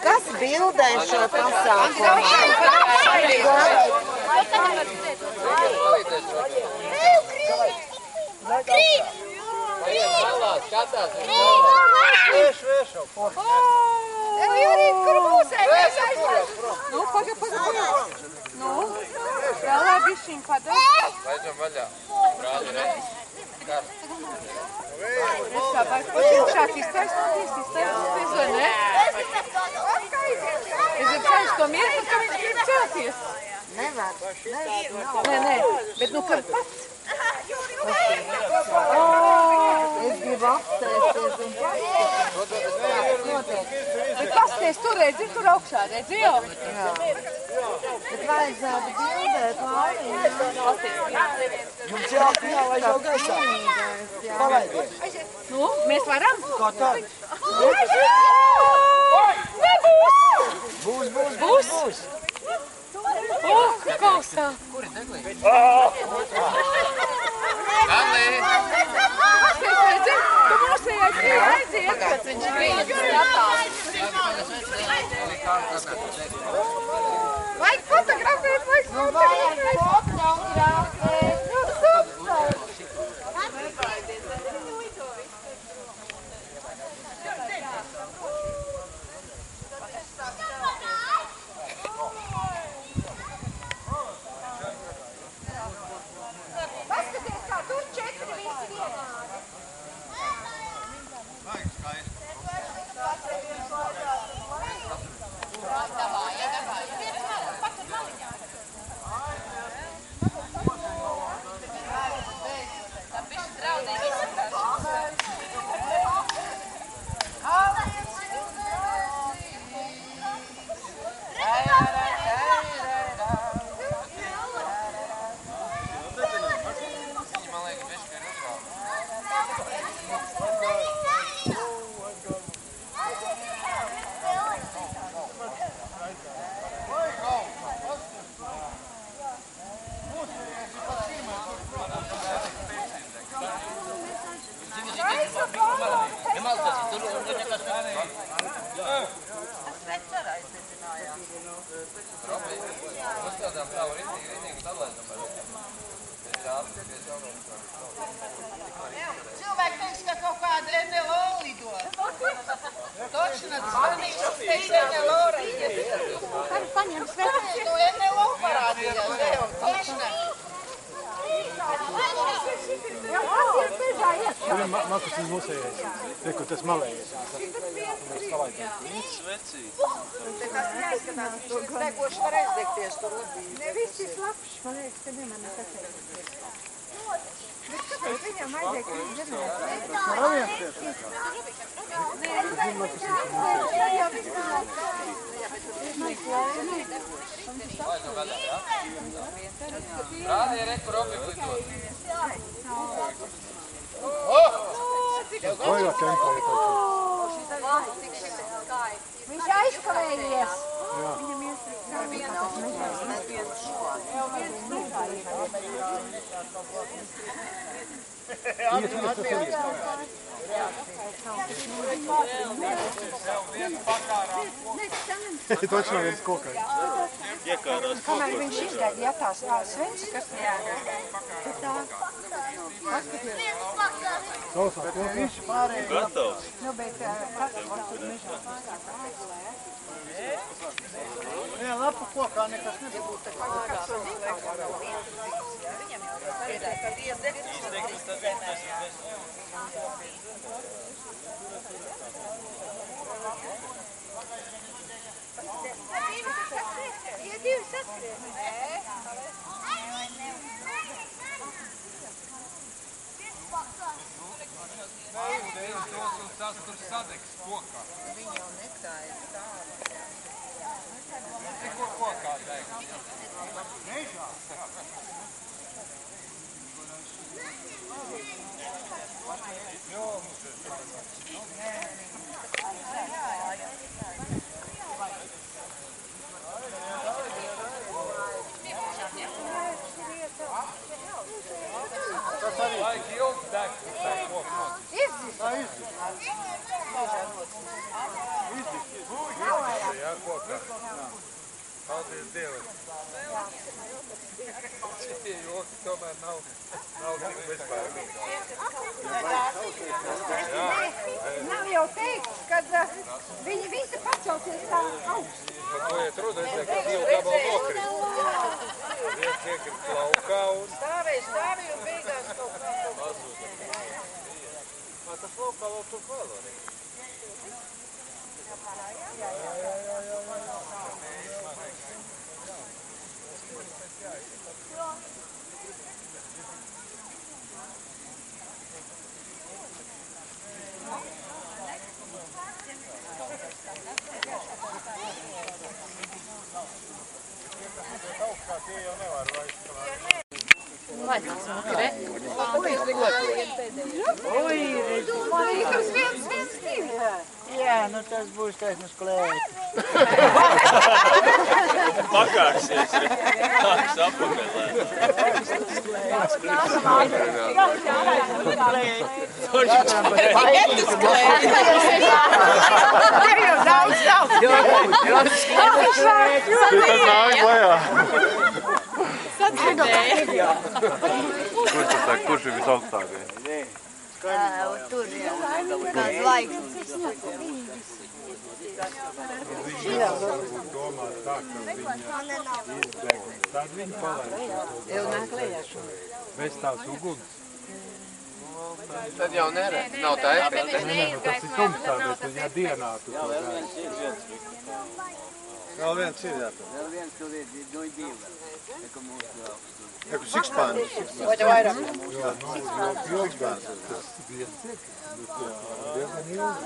Kas bildē šo pasākumu? Jurīt, kur mūsēs? Nu, paga. Nu, vēl bišķiņ padod. Laidžam vaļā. Brāli, redz. Es labāk pašinšāk iztaisnoties, vai ne? Es zinu, ka to mirkli, ka viņš grib celties. Nevar. Nē, bet nu, kad pats. Es gribu apsēsties un Bet pasties, tu redzi, tur augšā, redzi jau? Bet vajadzētu bildēt Lauriju. Jums jālaiž jau gaisā. Palaidiet. Nu, mēs varam? Kā tad? Nebūs! Būs. O, kausā! Anlī! Pasties, redzi? Tu mūsējais ir aiziet. Kad viņš grīd skatās. Vajag fotografēt, vajag fotografēt. Nu, super! Paskaties, kā tur 4 visi vienādi. Cilvēki teiks, ka kaut kāda NLO lido. Točno zvanīšu, teiks NLO reiķi. Kā paņem sveci? To NLO parādījās, ne jau točno. Makus ir mūsējais. Reku, tas malējais. Te tas neizskatās, viņš degoši var aizdegties tur labīgi. Ne viss ir slapšs, man liekas, ka neman nesasēties. Bet kāpēc viņam aizdegt līdz zemē? Brāli, reku robi lidot. Vairāk tempo ir kaut Viņš aizkavējies. Viņam nevienu šo. Točno viens kokai. Kamēr viņš izgaida, ja tās sveci, kas nejāga. Paskaties. Klausā kokai. Gatavs. Nu, bet kas var tur mežā? Jā, lapu kokā nekas nebūtu. Ja divi saskrien. Tas tur sadegs kokā. Viņi jau nekāja tādu. Tikko kokā deg. Mežā? Vajag ilgi deg, tā kokā. Izzis. Tā izdis. Izdis. Klausies Dievam. Šitie joki tomēr nav tik bezpērmīgi. Nav jau teikts, ka viņi visi pacelsies tā augstu. Par to iet runa, es teiktu, ka divu gabalu nokrīt. Viens iekrīt laukā un... Stāvēja un beigās kaut kā. Tas laukā vēl tur vēl arī. Jā, nu tas būs taisnums klēt. Pakāksies, nāks apakaļ. Kurš ir visaugstākais? Tur jau kāds laiks. Tad viņi palaid. Bez tās uguns. Tad jau neredz, nav tā efekta. Tas ir tumsā, bet ja dienā tu to dari. Vēl viens ir jāpēc. Vēl viens tur ir no divi. Sikspāns. Vai te vairāk? Ilgspāns. Tas viens ir. Diezgan ilgi.